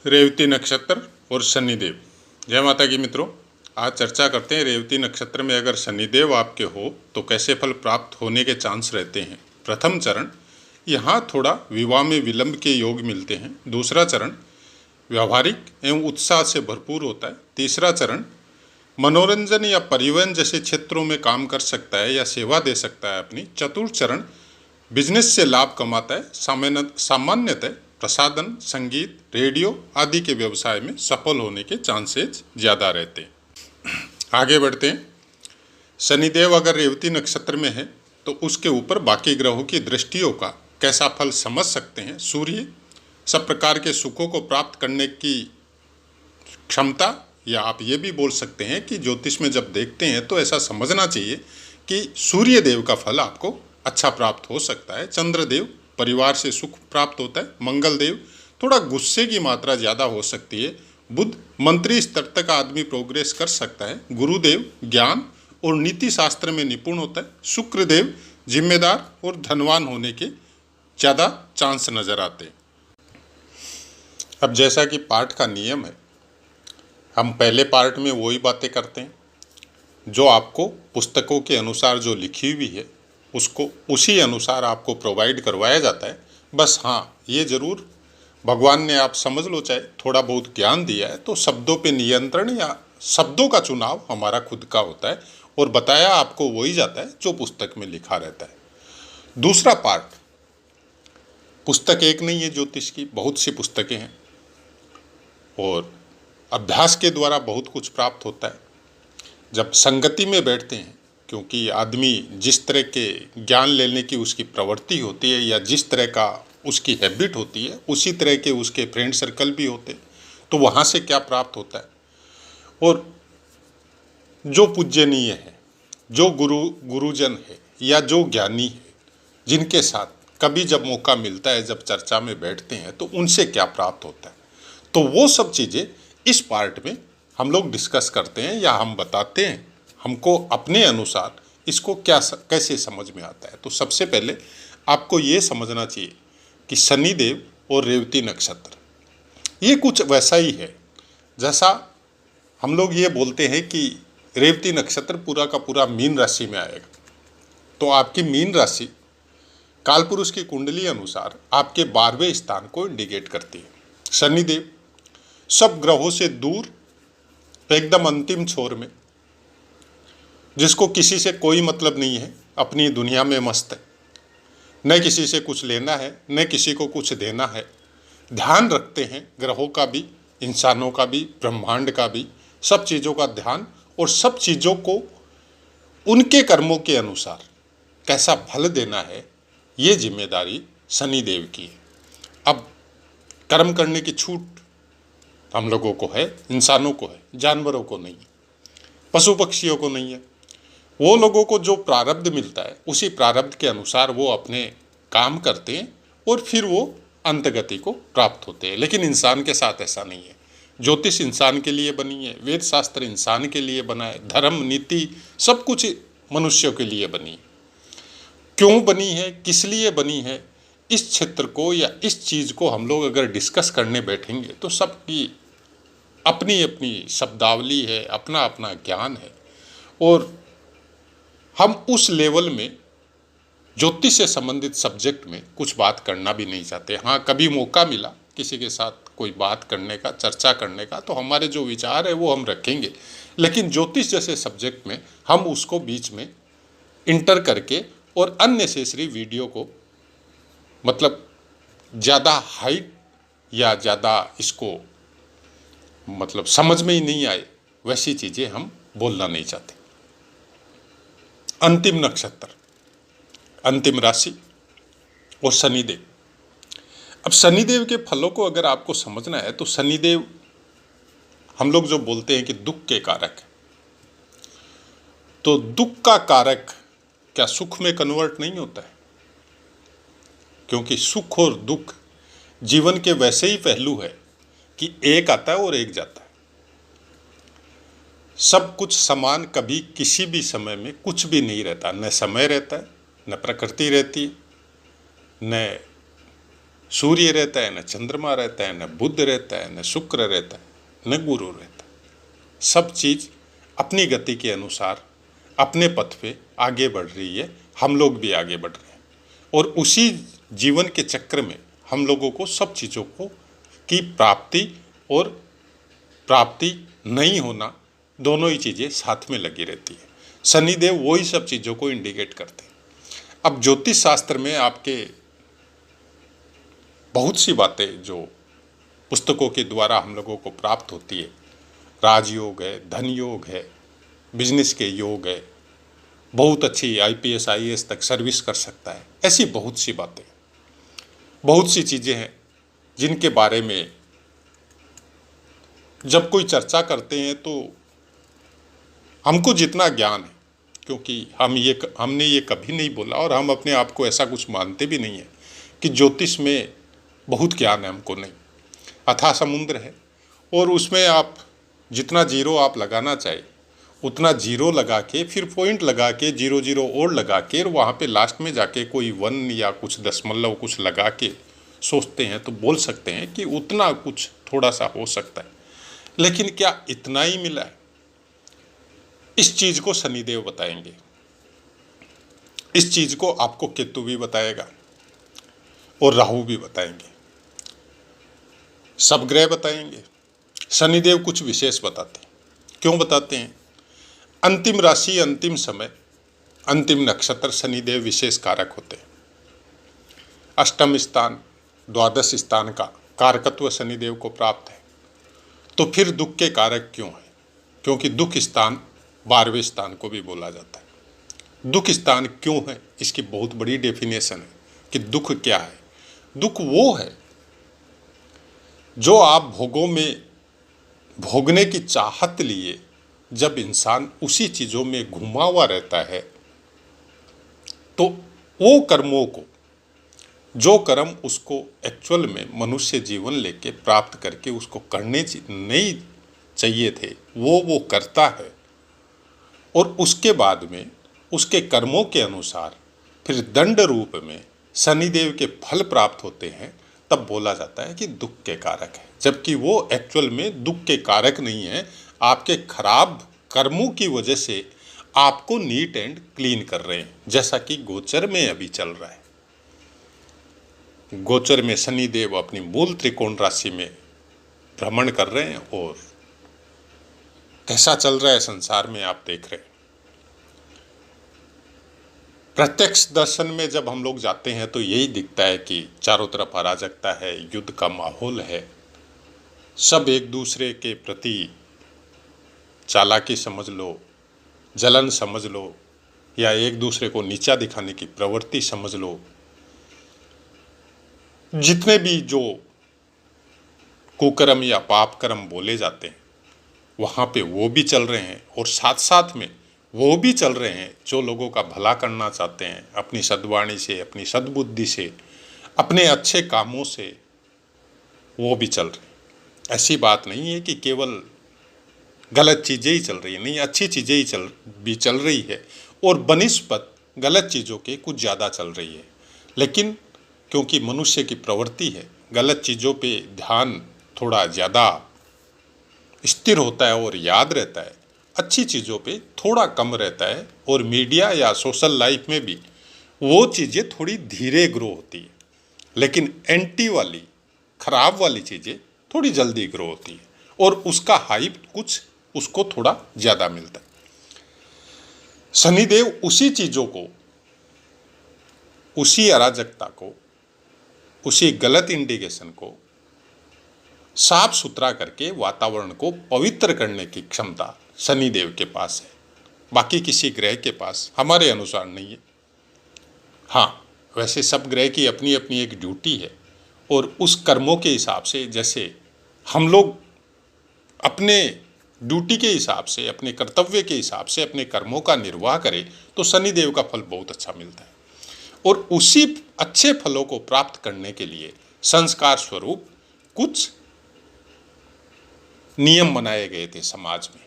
रेवती नक्षत्र और शनिदेव। जय माता की मित्रों, आज चर्चा करते हैं रेवती नक्षत्र में अगर शनिदेव आपके हो तो कैसे फल प्राप्त होने के चांस रहते हैं। प्रथम चरण, यहाँ थोड़ा विवाह में विलंब के योग मिलते हैं। दूसरा चरण व्यावहारिक एवं उत्साह से भरपूर होता है। तीसरा चरण मनोरंजन या परिवहन जैसे क्षेत्रों में काम कर सकता है या सेवा दे सकता है अपनी। चतुर्थ चरण बिजनेस से लाभ कमाता है। सामान्यतः प्रसाधन, संगीत, रेडियो आदि के व्यवसाय में सफल होने के चांसेस ज़्यादा रहते हैं। आगे बढ़ते हैं। शनिदेव अगर रेवती नक्षत्र में है तो उसके ऊपर बाकी ग्रहों की दृष्टियों का कैसा फल समझ सकते हैं। सूर्य सब प्रकार के सुखों को प्राप्त करने की क्षमता, या आप ये भी बोल सकते हैं कि ज्योतिष में जब देखते हैं तो ऐसा समझना चाहिए कि सूर्य देव का फल आपको अच्छा प्राप्त हो सकता है। चंद्रदेव परिवार से सुख प्राप्त होता है। मंगल देव थोड़ा गुस्से की मात्रा ज़्यादा हो सकती है। बुध मंत्री स्तर तक आदमी प्रोग्रेस कर सकता है। गुरुदेव ज्ञान और नीति शास्त्र में निपुण होता है। शुक्रदेव जिम्मेदार और धनवान होने के ज़्यादा चांस नज़र आते हैं। अब जैसा कि पाठ का नियम है, हम पहले पार्ट में वही बातें करते हैं जो आपको पुस्तकों के अनुसार जो लिखी हुई है उसको उसी अनुसार आपको प्रोवाइड करवाया जाता है। बस हाँ, ये ज़रूर भगवान ने, आप समझ लो, चाहे थोड़ा बहुत ज्ञान दिया है तो शब्दों पे नियंत्रण या शब्दों का चुनाव हमारा खुद का होता है और बताया आपको वही जाता है जो पुस्तक में लिखा रहता है। दूसरा पार्ट, पुस्तक एक नहीं है ज्योतिष की, बहुत सी पुस्तकें हैं और अभ्यास के द्वारा बहुत कुछ प्राप्त होता है। जब संगति में बैठते हैं, क्योंकि आदमी जिस तरह के ज्ञान लेने की उसकी प्रवृत्ति होती है या जिस तरह का उसकी हैबिट होती है उसी तरह के उसके फ्रेंड सर्कल भी होते हैं, तो वहाँ से क्या प्राप्त होता है। और जो पूज्यनीय है, जो गुरुजन है या जो ज्ञानी है, जिनके साथ कभी जब मौका मिलता है, जब चर्चा में बैठते हैं तो उनसे क्या प्राप्त होता है, तो वो सब चीज़ें इस पार्ट में हम लोग डिस्कस करते हैं या हम बताते हैं हमको अपने अनुसार इसको कैसे समझ में आता है। तो सबसे पहले आपको ये समझना चाहिए कि शनिदेव और रेवती नक्षत्र ये कुछ वैसा ही है जैसा हम लोग ये बोलते हैं कि रेवती नक्षत्र पूरा का पूरा मीन राशि में आएगा। तो आपकी मीन राशि कालपुरुष की कुंडली अनुसार आपके 12वें स्थान को इंडिकेट करती है। शनिदेव सब ग्रहों से दूर, एकदम अंतिम छोर में, जिसको किसी से कोई मतलब नहीं है, अपनी दुनिया में मस्त है, न किसी से कुछ लेना है न किसी को कुछ देना है। ध्यान रखते हैं ग्रहों का भी, इंसानों का भी, ब्रह्मांड का भी, सब चीज़ों का ध्यान, और सब चीज़ों को उनके कर्मों के अनुसार कैसा फल देना है ये जिम्मेदारी शनिदेव की है। अब कर्म करने की छूट हम लोगों को है, इंसानों को है, जानवरों को नहीं है, पशु पक्षियों को नहीं है। वो लोगों को जो प्रारब्ध मिलता है उसी प्रारब्ध के अनुसार वो अपने काम करते हैं और फिर वो अंतगति को प्राप्त होते हैं। लेकिन इंसान के साथ ऐसा नहीं है। ज्योतिष इंसान के लिए बनी है, वेद शास्त्र इंसान के लिए बना है, धर्म नीति सब कुछ मनुष्यों के लिए बनी है। क्यों बनी है, किस लिए बनी है, इस क्षेत्र को या इस चीज़ को हम लोग अगर डिस्कस करने बैठेंगे तो सबकी अपनी अपनी शब्दावली है, अपना अपना ज्ञान है, और हम उस लेवल में ज्योतिष से संबंधित सब्जेक्ट में कुछ बात करना भी नहीं चाहते। हाँ, कभी मौका मिला किसी के साथ कोई बात करने का, चर्चा करने का, तो हमारे जो विचार है वो हम रखेंगे, लेकिन ज्योतिष जैसे सब्जेक्ट में हम उसको बीच में इंटर करके और अननेसेसरी वीडियो को, मतलब ज़्यादा हाइट या ज़्यादा इसको मतलब समझ में ही नहीं आए वैसी चीज़ें हम बोलना नहीं चाहते। अंतिम नक्षत्र, अंतिम राशि और शनिदेव। अब शनिदेव के फलों को अगर आपको समझना है तो शनिदेव हम लोग जो बोलते हैं कि दुख के कारक है, तो दुख का कारक क्या सुख में कन्वर्ट नहीं होता है? क्योंकि सुख और दुख जीवन के वैसे ही पहलू है कि एक आता है और एक जाता है। सब कुछ समान कभी किसी भी समय में कुछ भी नहीं रहता। न समय रहता है, न प्रकृति रहती है, न सूर्य रहता है, न चंद्रमा रहता है, न बुध रहता है, न शुक्र रहता है, न गुरु रहता है। सब चीज़ अपनी गति के अनुसार अपने पथ पे आगे बढ़ रही है, हम लोग भी आगे बढ़ रहे हैं। और उसी जीवन के चक्र में हम लोगों को सब चीज़ों को की प्राप्ति और प्राप्ति नहीं होना, दोनों ही चीज़ें साथ में लगी रहती है। शनिदेव वही सब चीज़ों को इंडिकेट करते हैं। अब ज्योतिष शास्त्र में आपके बहुत सी बातें जो पुस्तकों के द्वारा हम लोगों को प्राप्त होती है, राजयोग है, धन योग है, बिजनेस के योग है, बहुत अच्छी आईपीएस आईएएस तक सर्विस कर सकता है, ऐसी बहुत सी बातें, बहुत सी चीज़ें हैं जिनके बारे में जब कोई चर्चा करते हैं तो हमको जितना ज्ञान है, क्योंकि हमने ये कभी नहीं बोला और हम अपने आप को ऐसा कुछ मानते भी नहीं है कि ज्योतिष में बहुत ज्ञान है, हमको नहीं। अथाह समुद्र है और उसमें आप जितना जीरो आप लगाना चाहे उतना जीरो लगा के, फिर पॉइंट लगा के, 0 और लगा के, और वहाँ पे लास्ट में जाके कोई 1 या कुछ दशमलव कुछ लगा के सोचते हैं तो बोल सकते हैं कि उतना कुछ थोड़ा सा हो सकता है। लेकिन क्या इतना ही मिला है? इस चीज़ को शनिदेव बताएंगे, इस चीज़ को आपको केतु भी बताएगा और राहु भी बताएंगे, सब ग्रह बताएंगे। शनिदेव कुछ विशेष बताते हैं। क्यों बताते हैं? अंतिम राशि, अंतिम समय, अंतिम नक्षत्र शनिदेव विशेष कारक होते हैं। अष्टम स्थान, द्वादश स्थान का कारकत्व शनिदेव को प्राप्त है। तो फिर दुख के कारक क्यों है? क्योंकि दुख स्थान 12वें स्थान को भी बोला जाता है। दुख स्थान क्यों है, इसकी बहुत बड़ी डेफिनेशन है कि दुख क्या है। दुख वो है जो आप भोगों में भोगने की चाहत लिए जब इंसान उसी चीज़ों में घुमा हुआ रहता है तो वो कर्मों को, जो कर्म उसको एक्चुअल में मनुष्य जीवन लेके प्राप्त करके उसको करने नहीं चाहिए थे, वो करता है। और उसके बाद में उसके कर्मों के अनुसार फिर दंड रूप में शनिदेव के फल प्राप्त होते हैं। तब बोला जाता है कि दुख के कारक है, जबकि वो एक्चुअल में दुख के कारक नहीं है। आपके खराब कर्मों की वजह से आपको नीट एंड क्लीन कर रहे हैं, जैसा कि गोचर में अभी चल रहा है। गोचर में शनिदेव अपनी मूल त्रिकोण राशि में भ्रमण कर रहे हैं और कैसा चल रहा है संसार में आप देख रहे हैं। प्रत्यक्ष दर्शन में जब हम लोग जाते हैं तो यही दिखता है कि चारों तरफ अराजकता है, युद्ध का माहौल है, सब एक दूसरे के प्रति चालाकी समझ लो, जलन समझ लो, या एक दूसरे को नीचा दिखाने की प्रवृत्ति समझ लो। जितने भी जो कुकर्म या पाप कर्म बोले जाते हैं वहाँ पे वो भी चल रहे हैं, और साथ साथ में वो भी चल रहे हैं जो लोगों का भला करना चाहते हैं, अपनी सद्वाणी से, अपनी सद्बुद्धि से, अपने अच्छे कामों से वो भी चल रहे हैं। ऐसी बात नहीं है कि केवल गलत चीज़ें ही चल रही है, नहीं, अच्छी चीज़ें ही चल रही है, और बनिस्बत गलत चीज़ों के कुछ ज़्यादा चल रही है। लेकिन क्योंकि मनुष्य की प्रवृत्ति है, गलत चीज़ों पे ध्यान थोड़ा ज़्यादा स्थिर होता है और याद रहता है, अच्छी चीज़ों पे थोड़ा कम रहता है। और मीडिया या सोशल लाइफ में भी वो चीज़ें थोड़ी धीरे ग्रो होती है, लेकिन एंटी वाली, खराब वाली चीज़ें थोड़ी जल्दी ग्रो होती है, और उसका हाइप कुछ उसको थोड़ा ज़्यादा मिलता है। शनिदेव उसी चीज़ों को, उसी अराजकता को, उसी गलत इंडिकेशन को साफ सुथरा करके वातावरण को पवित्र करने की क्षमता शनिदेव के पास है, बाकी किसी ग्रह के पास हमारे अनुसार नहीं है। हाँ, वैसे सब ग्रह की अपनी अपनी एक ड्यूटी है, और उस कर्मों के हिसाब से, जैसे हम लोग अपने ड्यूटी के हिसाब से, अपने कर्तव्य के हिसाब से अपने कर्मों का निर्वाह करें तो शनिदेव का फल बहुत अच्छा मिलता है। और उसी अच्छे फलों को प्राप्त करने के लिए संस्कार स्वरूप कुछ नियम बनाए गए थे समाज में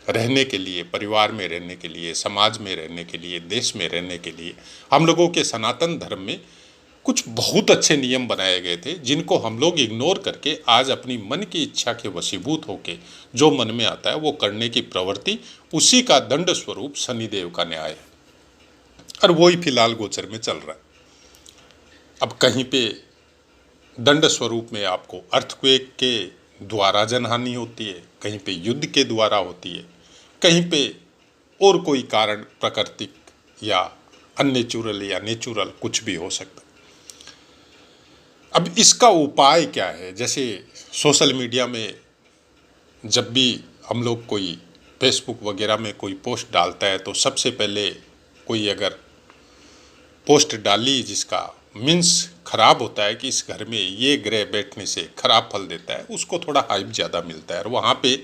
रहने के लिए, परिवार में रहने के लिए, समाज में रहने के लिए, देश में रहने के लिए। हम लोगों के सनातन धर्म में कुछ बहुत अच्छे नियम बनाए गए थे जिनको हम लोग इग्नोर करके आज अपनी मन की इच्छा के वशीभूत होके जो मन में आता है वो करने की प्रवृत्ति, उसी का दंड स्वरूप शनिदेव का न्याय है और वही फिलहाल गोचर में चल रहा है। अब कहीं पे दंड स्वरूप में आपको अर्थक्वेक के द्वारा जनहानि होती है, कहीं पे युद्ध के द्वारा होती है, कहीं पे और कोई कारण प्राकृतिक या अननेचुरल या नेचुरल कुछ भी हो सकता है। अब इसका उपाय क्या है? जैसे सोशल मीडिया में जब भी हम लोग कोई फेसबुक वगैरह में कोई पोस्ट डालता है तो सबसे पहले कोई अगर पोस्ट डाली जिसका मीन्स खराब होता है कि इस घर में ये ग्रह बैठने से खराब फल देता है, उसको थोड़ा हाइप ज़्यादा मिलता है। और वहाँ पे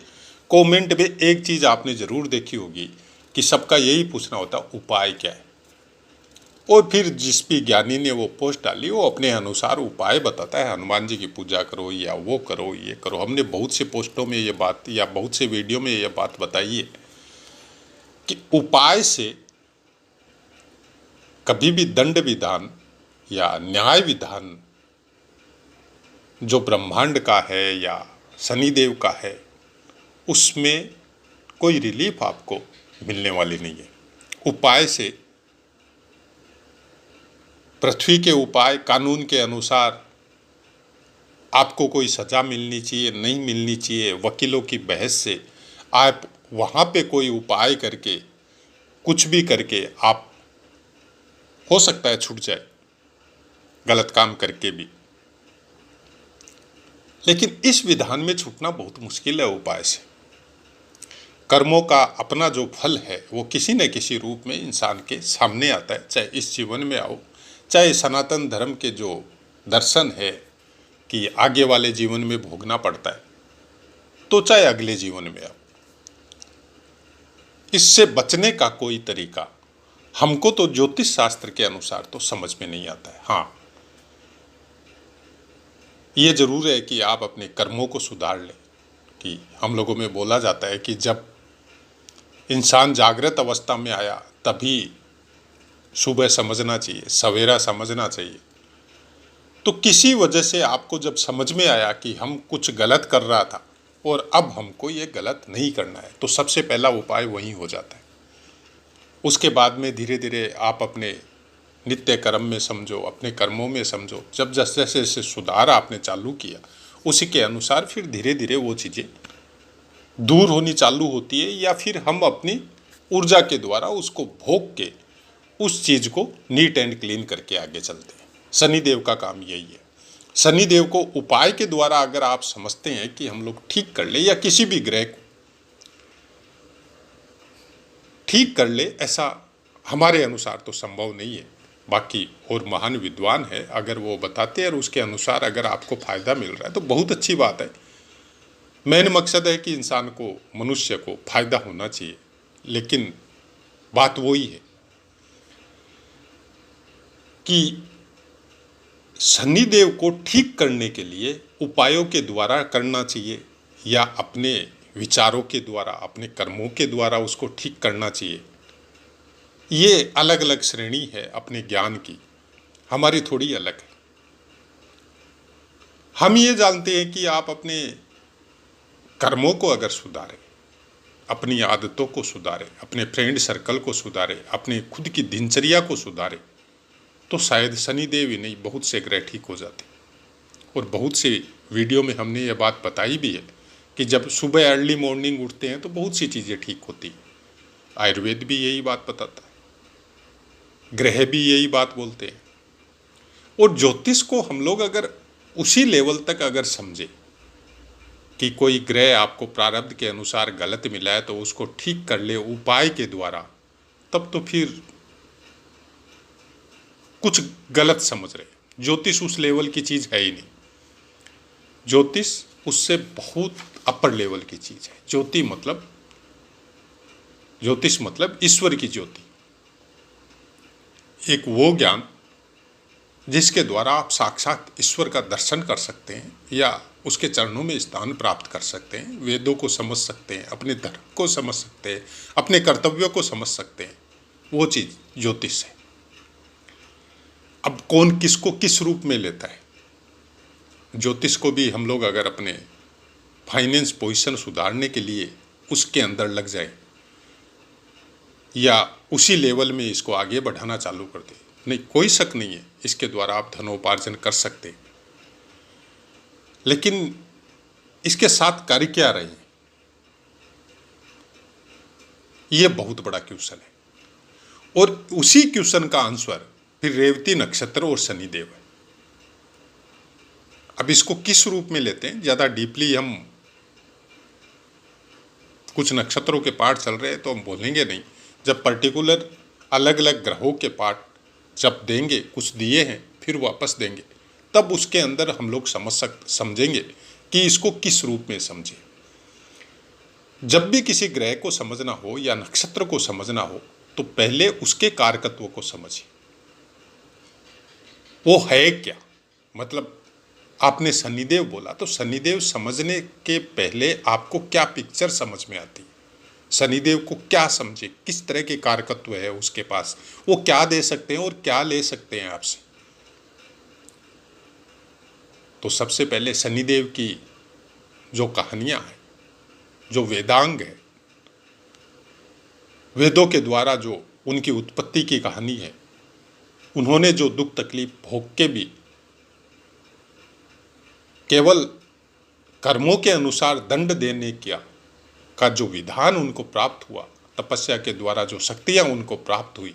कमेंट में एक चीज़ आपने ज़रूर देखी होगी कि सबका यही पूछना होता है उपाय क्या है। और फिर जिस भी ज्ञानी ने वो पोस्ट डाली वो अपने अनुसार उपाय बताता है, हनुमान जी की पूजा करो या वो करो ये करो। हमने बहुत से पोस्टों में ये बात या बहुत से वीडियो में ये बात बताई है कि उपाय से कभी भी दंड विधान या न्याय विधान जो ब्रह्मांड का है या शनिदेव का है उसमें कोई रिलीफ आपको मिलने वाली नहीं है। उपाय से पृथ्वी के उपाय कानून के अनुसार आपको कोई सज़ा मिलनी चाहिए नहीं मिलनी चाहिए, वकीलों की बहस से आप वहाँ पे कोई उपाय करके कुछ भी करके आप हो सकता है छूट जाए गलत काम करके भी, लेकिन इस विधान में छूटना बहुत मुश्किल है। उपाय से कर्मों का अपना जो फल है वो किसी न किसी रूप में इंसान के सामने आता है, चाहे इस जीवन में आओ, चाहे सनातन धर्म के जो दर्शन है कि आगे वाले जीवन में भोगना पड़ता है, तो चाहे अगले जीवन में आओ। इससे बचने का कोई तरीका हमको तो ज्योतिष शास्त्र के अनुसार तो समझ में नहीं आता है। हाँ, ये जरूर है कि आप अपने कर्मों को सुधार लें। कि हम लोगों में बोला जाता है कि जब इंसान जागृत अवस्था में आया तभी सुबह समझना चाहिए, सवेरा समझना चाहिए। तो किसी वजह से आपको जब समझ में आया कि हम कुछ गलत कर रहा था और अब हमको ये गलत नहीं करना है, तो सबसे पहला उपाय वही हो जाता है। उसके बाद में धीरे धीरे आप अपने नित्य कर्म में समझो, अपने कर्मों में समझो। जब जैसे जैसे सुधार आपने चालू किया उसी के अनुसार फिर धीरे धीरे वो चीज़ें दूर होनी चालू होती है, या फिर हम अपनी ऊर्जा के द्वारा उसको भोग के उस चीज़ को नीट एंड क्लीन करके आगे चलते हैं। शनिदेव का काम यही है। शनिदेव को उपाय के द्वारा अगर आप समझते हैं कि हम लोग ठीक कर ले या किसी भी ग्रह को ठीक कर ले, ऐसा हमारे अनुसार तो संभव नहीं है। बाकी और महान विद्वान है, अगर वो बताते हैं और उसके अनुसार अगर आपको फ़ायदा मिल रहा है तो बहुत अच्छी बात है। मेन मकसद है कि इंसान को, मनुष्य को फ़ायदा होना चाहिए। लेकिन बात वही है कि शनिदेव को ठीक करने के लिए उपायों के द्वारा करना चाहिए या अपने विचारों के द्वारा, अपने कर्मों के द्वारा उसको ठीक करना चाहिए। ये अलग अलग श्रेणी है अपने ज्ञान की, हमारी थोड़ी अलग है। हम ये जानते हैं कि आप अपने कर्मों को अगर सुधारें, अपनी आदतों को सुधारें, अपने फ्रेंड सर्कल को सुधारें, अपने खुद की दिनचर्या को सुधारें, तो शायद शनिदेव ही नहीं बहुत से ग्रह ठीक हो जाते। और बहुत से वीडियो में हमने ये बात बताई भी है कि जब सुबह अर्ली मॉर्निंग उठते हैं तो बहुत सी चीज़ें ठीक होती हैं। आयुर्वेद भी यही बात बताता है, ग्रह भी यही बात बोलते हैं। और ज्योतिष को हम लोग अगर उसी लेवल तक अगर समझे कि कोई ग्रह आपको प्रारब्ध के अनुसार गलत मिला है तो उसको ठीक कर ले उपाय के द्वारा, तब तो फिर कुछ गलत समझ रहे। ज्योतिष उस लेवल की चीज़ है ही नहीं। ज्योतिष उससे बहुत अपर लेवल की चीज़ है। ज्योतिष मतलब ईश्वर की ज्योति, एक वो ज्ञान जिसके द्वारा आप साक्षात ईश्वर का दर्शन कर सकते हैं या उसके चरणों में स्थान प्राप्त कर सकते हैं, वेदों को समझ सकते हैं, अपने धर्म को समझ सकते हैं, अपने कर्तव्यों को समझ सकते हैं। वो चीज़ ज्योतिष है। अब अब कौन किसको किस रूप में लेता है। ज्योतिष को भी हम लोग अगर अपने फाइनेंस पोजीशन सुधारने के लिए उसके अंदर लग जाए या उसी लेवल में इसको आगे बढ़ाना चालू कर दे, नहीं, कोई शक नहीं है, इसके द्वारा आप धनोपार्जन कर सकते हैं। लेकिन इसके साथ कार्य क्या रहे, ये बहुत बड़ा क्वेश्चन है। और उसी क्वेश्चन का आंसर फिर रेवती नक्षत्र और शनिदेव है। अब इसको किस रूप में लेते हैं, ज़्यादा डीपली हम कुछ नक्षत्रों के पार्ट चल रहे हैं तो हम बोलेंगे नहीं। जब पर्टिकुलर अलग अलग ग्रहों के पार्ट जब देंगे, कुछ दिए हैं फिर वापस देंगे, तब उसके अंदर हम लोग समझेंगे कि इसको किस रूप में समझें। जब भी किसी ग्रह को समझना हो या नक्षत्र को समझना हो तो पहले उसके कारकत्व को समझिए, वो है क्या। मतलब आपने शनिदेव बोला तो शनिदेव समझने के पहले आपको क्या पिक्चर समझ में आती है, शनिदेव को क्या समझे, किस तरह के कारकत्व है उसके पास, वो क्या दे सकते हैं और क्या ले सकते हैं आपसे। तो सबसे पहले शनिदेव की जो कहानियां हैं, जो वेदांग है, वेदों के द्वारा जो उनकी उत्पत्ति की कहानी है, उन्होंने जो दुख तकलीफ भोग के भी केवल कर्मों के अनुसार दंड देने का जो विधान उनको प्राप्त हुआ, तपस्या के द्वारा जो शक्तियां उनको प्राप्त हुई,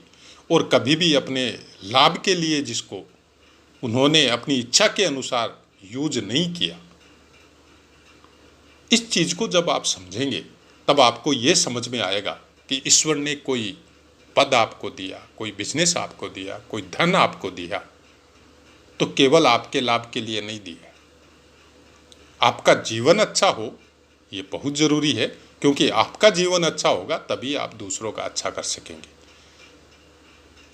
और कभी भी अपने लाभ के लिए जिसको उन्होंने अपनी इच्छा के अनुसार यूज नहीं किया, इस चीज को जब आप समझेंगे तब आपको ये समझ में आएगा कि ईश्वर ने कोई पद आपको दिया, कोई बिजनेस आपको दिया, कोई धन आपको दिया, तो केवल आपके लाभ के लिए नहीं दिया। आपका जीवन अच्छा हो ये बहुत जरूरी है, क्योंकि आपका जीवन अच्छा होगा तभी आप दूसरों का अच्छा कर सकेंगे।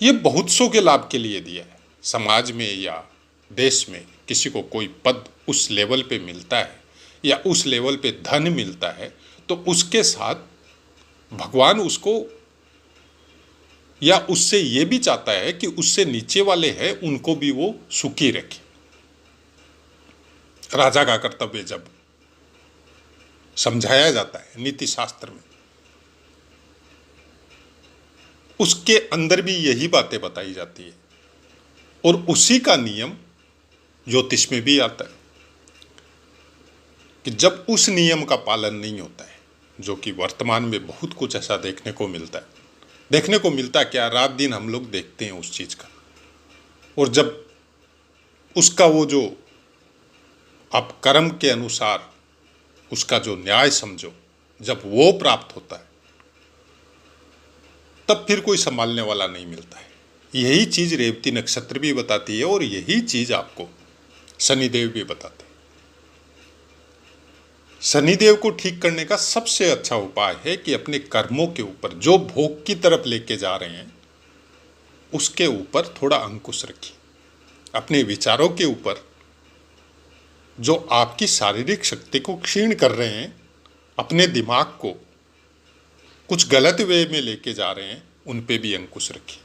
ये बहुत सौ के लाभ के लिए दिया है। समाज में या देश में किसी को कोई पद उस लेवल पे मिलता है या उस लेवल पे धन मिलता है तो उसके साथ भगवान उसको या उससे ये भी चाहता है कि उससे नीचे वाले हैं उनको भी वो सुखी रखे। राजा का कर्तव्य जब समझाया जाता है नीति शास्त्र में, उसके अंदर भी यही बातें बताई जाती है। और उसी का नियम ज्योतिष में भी आता है कि जब उस नियम का पालन नहीं होता है, जो कि वर्तमान में बहुत कुछ ऐसा देखने को मिलता है। देखने को मिलता क्या, रात दिन हम लोग देखते हैं उस चीज का। और जब उसका वो जो आप कर्म के अनुसार उसका जो न्याय समझो, जब वो प्राप्त होता है तब फिर कोई संभालने वाला नहीं मिलता है। यही चीज रेवती नक्षत्र भी बताती है और यही चीज आपको शनिदेव भी बताते हैं। शनिदेव को ठीक करने का सबसे अच्छा उपाय है कि अपने कर्मों के ऊपर जो भोग की तरफ लेके जा रहे हैं उसके ऊपर थोड़ा अंकुश रखिए। अपने विचारों के ऊपर जो आपकी शारीरिक शक्ति को क्षीण कर रहे हैं, अपने दिमाग को कुछ गलत वे में लेके जा रहे हैं, उन पे भी अंकुश रखिए।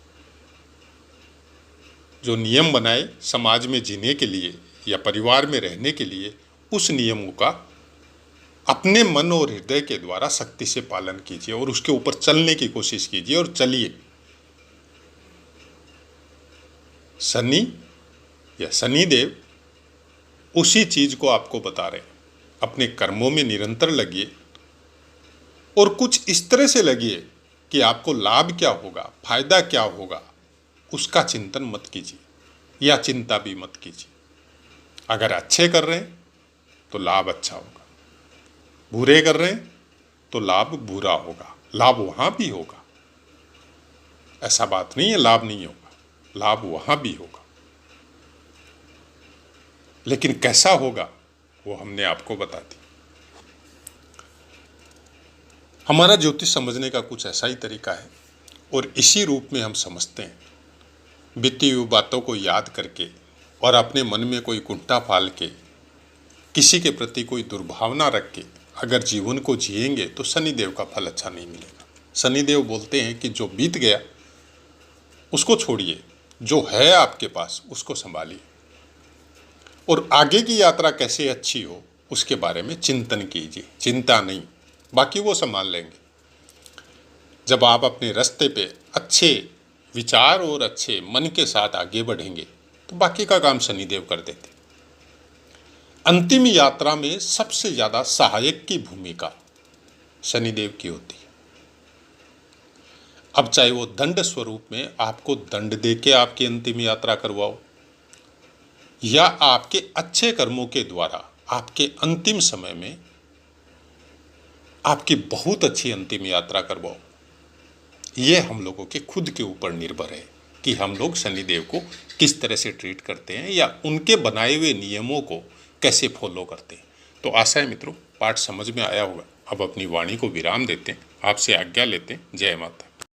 जो नियम बनाए समाज में जीने के लिए या परिवार में रहने के लिए, उस नियमों का अपने मन और हृदय के द्वारा शक्ति से पालन कीजिए और उसके ऊपर चलने की कोशिश कीजिए और चलिए। शनि या शनिदेव उसी चीज को आपको बता रहे हैं। अपने कर्मों में निरंतर लगिए और कुछ इस तरह से लगिए कि आपको लाभ क्या होगा, फायदा क्या होगा, उसका चिंतन मत कीजिए या चिंता भी मत कीजिए। अगर अच्छे कर रहे हैं तो लाभ अच्छा होगा, बुरे कर रहे हैं तो लाभ बुरा होगा। लाभ वहां भी होगा, ऐसा बात नहीं है लाभ नहीं होगा, लाभ वहां भी होगा। लेकिन कैसा होगा वो हमने आपको बता दी। हमारा ज्योतिष समझने का कुछ ऐसा ही तरीका है और इसी रूप में हम समझते हैं। बीती हुई बातों को याद करके और अपने मन में कोई कुंठा पाल के, किसी के प्रति कोई दुर्भावना रख के अगर जीवन को जिएंगे तो शनिदेव का फल अच्छा नहीं मिलेगा। शनिदेव बोलते हैं कि जो बीत गया उसको छोड़िए, जो है आपके पास उसको संभालिए और आगे की यात्रा कैसे अच्छी हो उसके बारे में चिंतन कीजिए। चिंता नहीं, बाकी वो संभाल लेंगे। जब आप अपने रास्ते पे अच्छे विचार और अच्छे मन के साथ आगे बढ़ेंगे तो बाकी का काम शनिदेव कर देते। अंतिम यात्रा में सबसे ज़्यादा सहायक की भूमिका शनिदेव की होती है। अब चाहे वो दंड स्वरूप में आपको दंड दे के आपकी अंतिम यात्रा करवाओ या आपके अच्छे कर्मों के द्वारा आपके अंतिम समय में आपकी बहुत अच्छी अंतिम यात्रा करवाओ, ये हम लोगों के खुद के ऊपर निर्भर है कि हम लोग शनिदेव को किस तरह से ट्रीट करते हैं या उनके बनाए हुए नियमों को कैसे फॉलो करते हैं। तो आशा है मित्रों पाठ समझ में आया होगा। अब अपनी वाणी को विराम देते हैं, आपसे आज्ञा लेते हैं। जय माता।